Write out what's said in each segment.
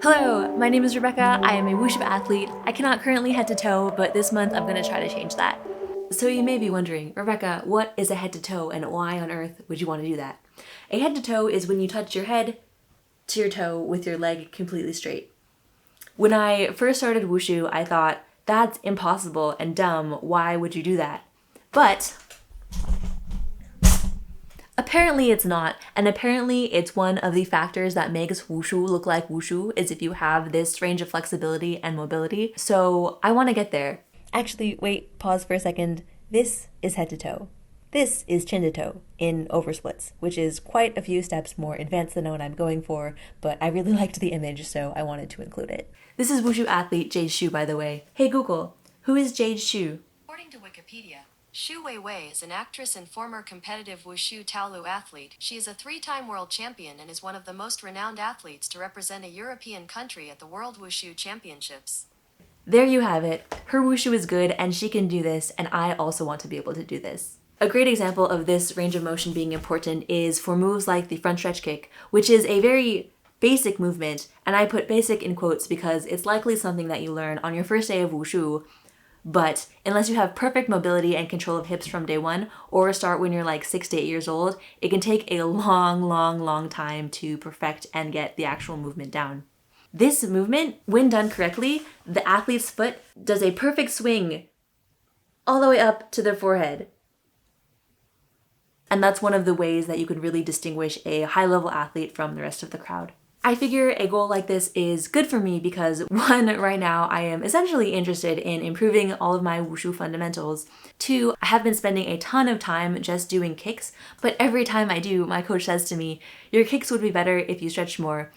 Hello, my name is Rebecca. I am a Wushu athlete. I cannot currently head to toe, but this month I'm going to try to change that. So you may be wondering, Rebecca, what is a head to toe and why on earth would you want to do that? A head to toe is when you touch your head to your toe with your leg completely straight. When I first started Wushu, I thought, that's impossible and dumb. Why would you do that? But apparently it's not, and apparently it's one of the factors that makes Wushu look like Wushu is if you have this range of flexibility and mobility. So I want to get there. Actually, wait, pause for a second. This is head to toe. This is chin to toe in oversplits, which is quite a few steps more advanced than what I'm going for, but I really liked the image, so I wanted to include it. This is Wushu athlete Jade Xu, by the way. Hey Google, who is Jade Xu? According to Wikipedia, Xu Weiwei is an actress and former competitive Wushu Taolu athlete. She is a 3-time world champion and is one of the most renowned athletes to represent a European country at the World Wushu Championships. There you have it. Her Wushu is good and she can do this, and I also want to be able to do this. A great example of this range of motion being important is for moves like the front stretch kick, which is a very basic movement, and I put basic in quotes because it's likely something that you learn on your first day of Wushu, but unless you have perfect mobility and control of hips from day one, or start when you're like 6 to 8 years old, it can take a long time to perfect and get the actual movement down. This movement, when done correctly, the athlete's foot does a perfect swing all the way up to their forehead. And that's one of the ways that you can really distinguish a high-level athlete from the rest of the crowd. I figure a goal like this is good for me because, one, right now I am essentially interested in improving all of my Wushu fundamentals. Two, I have been spending a ton of time just doing kicks, but every time I do, my coach says to me, your kicks would be better if you stretched more.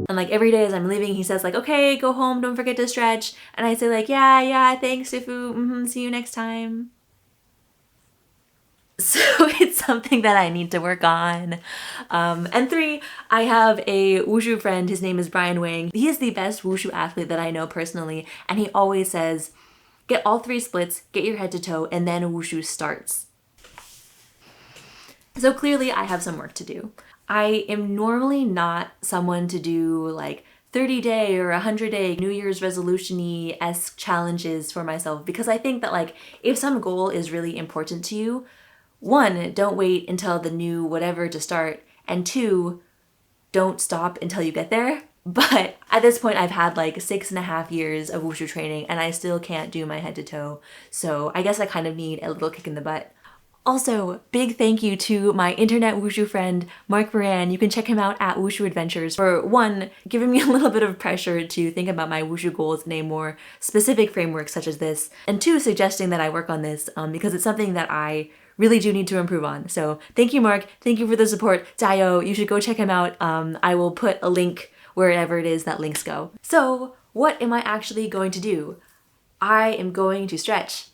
And like every day as I'm leaving, he says like, okay, go home, don't forget to stretch. And I say like, yeah, thanks, Sifu, see you next time. So it's something that I need to work on. And three, I have a Wushu friend, his name is Brian Wang. He is the best Wushu athlete that I know personally, and he always says, get all 3 splits, get your head to toe, and then Wushu starts. So clearly I have some work to do. I am normally not someone to do like 30-day or 100-day New Year's resolution-y-esque challenges for myself because I think that like if some goal is really important to you, 1, don't wait until the new whatever to start, and 2, don't stop until you get there. But at this point I've had like 6.5 years of Wushu training and I still can't do my head to toe, so I guess I kind of need a little kick in the butt. Also, big thank you to my internet Wushu friend, Mark Moran. You can check him out at Wushu Adventures for 1, giving me a little bit of pressure to think about my Wushu goals in a more specific framework such as this, and 2, suggesting that I work on this because it's something that I really do need to improve on. So thank you, Mark. Thank you for the support. Dayo, you should go check him out. I will put a link wherever it is that links go. So what am I actually going to do? I am going to stretch.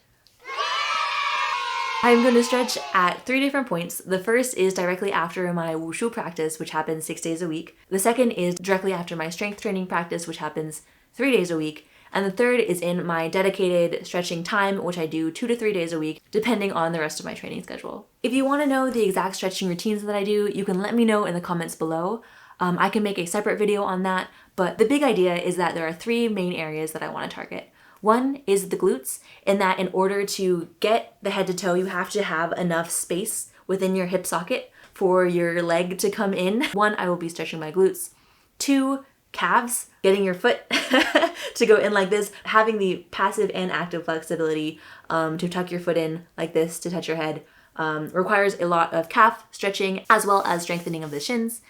I'm going to stretch at 3 different points. The first is directly after my Wushu practice, which happens 6 days a week. The second is directly after my strength training practice, which happens 3 days a week. And the third is in my dedicated stretching time, which I do 2 to 3 days a week, depending on the rest of my training schedule. If you want to know the exact stretching routines that I do, you can let me know in the comments below. I can make a separate video on that, but the big idea is that there are 3 main areas that I want to target. 1 is the glutes, in that in order to get the head to toe, you have to have enough space within your hip socket for your leg to come in. 1, I will be stretching my glutes. 2, calves, getting your foot to go in like this, having the passive and active flexibility to tuck your foot in like this to touch your head requires a lot of calf stretching as well as strengthening of the shins.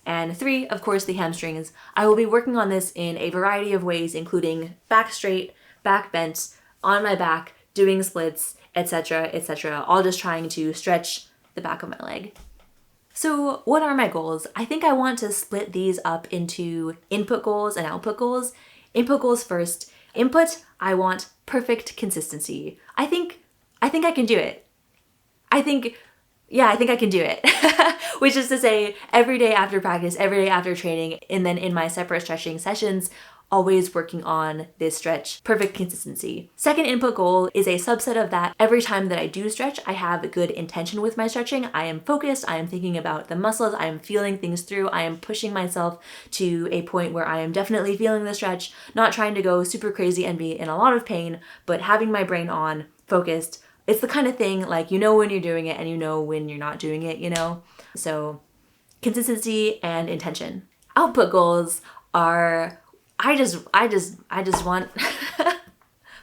And 3, of course, the hamstrings. I will be working on this in a variety of ways, including back straight, back bent, on my back, doing splits, etc., all just trying to stretch the back of my leg. So what are my goals? I think I want to split these up into input goals and output goals. Input goals first. Input, I want perfect consistency. I think I can do it. I think I can do it. Which is to say, every day after practice, every day after training, and then in my separate stretching sessions, always working on this stretch, perfect consistency. Second input goal is a subset of that. Every time that I do stretch, I have a good intention with my stretching. I am focused, I am thinking about the muscles, I am feeling things through, I am pushing myself to a point where I am definitely feeling the stretch, not trying to go super crazy and be in a lot of pain, but having my brain on, focused. It's the kind of thing like you know when you're doing it and you know when you're not doing it, you know? So consistency and intention. Output goals are I just want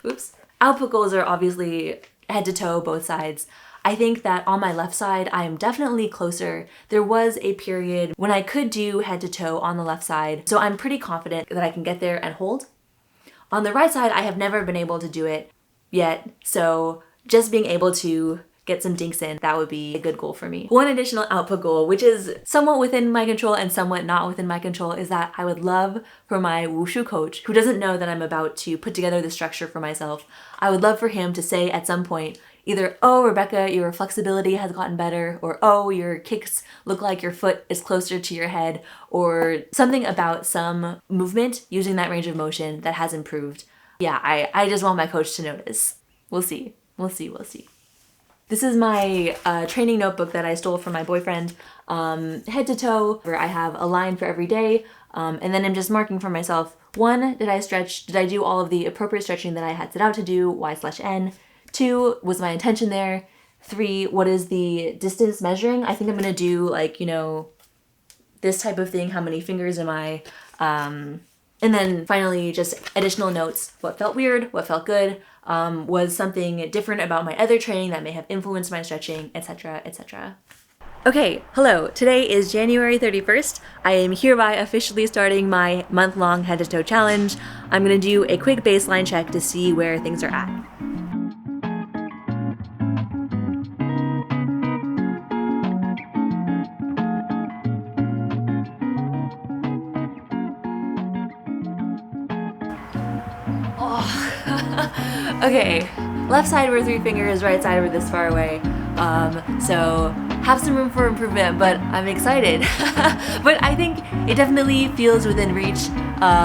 oops. Output goals are obviously head to toe, both sides. I think that on my left side, I am definitely closer. There was a period when I could do head to toe on the left side, so I'm pretty confident that I can get there and hold. On the right side, I have never been able to do it yet, so just being able to get some dinks in, that would be a good goal for me. One additional output goal, which is somewhat within my control and somewhat not within my control, is that I would love for my Wushu coach, who doesn't know that I'm about to put together the structure for myself, I would love for him to say at some point, either, oh, Rebecca, your flexibility has gotten better, or oh, your kicks look like your foot is closer to your head, or something about some movement using that range of motion that has improved. Yeah, I just want my coach to notice. We'll see. We'll see. This is my training notebook that I stole from my boyfriend. Head to toe, where I have a line for every day, and then I'm just marking for myself, 1, did I stretch? Did I do all of the appropriate stretching that I had set out to do, Y/N? 2, was my intention there? 3, what is the distance measuring? I think I'm gonna do like, you know, this type of thing, how many fingers am I? And then finally, just additional notes, what felt weird, what felt good, was something different about my other training that may have influenced my stretching, etc., etc. Okay, hello. Today is January 31st. I am hereby officially starting my month-long head-to-toe challenge. I'm gonna do a quick baseline check to see where things are at. Okay, left side were 3 fingers, right side were this far away. So have some room for improvement, but I'm excited. But I think it definitely feels within reach.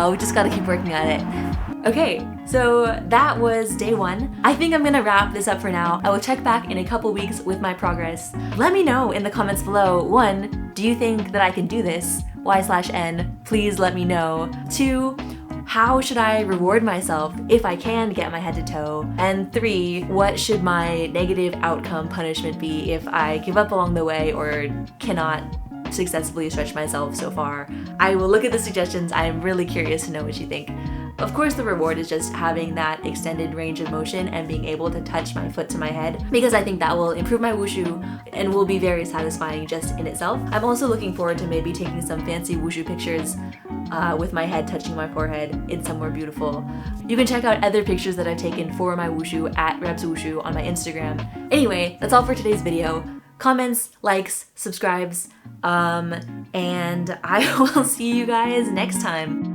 We just gotta keep working at it. Okay, so that was day 1. I think I'm gonna wrap this up for now. I will check back in a couple weeks with my progress. Let me know in the comments below. 1, do you think that I can do this? Y/N, please let me know. 2, how should I reward myself if I can get my head to toe? And 3, what should my negative outcome punishment be if I give up along the way or cannot successfully stretch myself so far? I will look at the suggestions. I am really curious to know what you think. Of course, the reward is just having that extended range of motion and being able to touch my foot to my head, because I think that will improve my wushu and will be very satisfying just in itself. I'm also looking forward to maybe taking some fancy wushu pictures with my head touching my forehead in somewhere beautiful. You can check out other pictures that I've taken for my wushu at rebswushu on my Instagram. Anyway, that's all for today's video. Comments, likes, subscribes, and I will see you guys next time.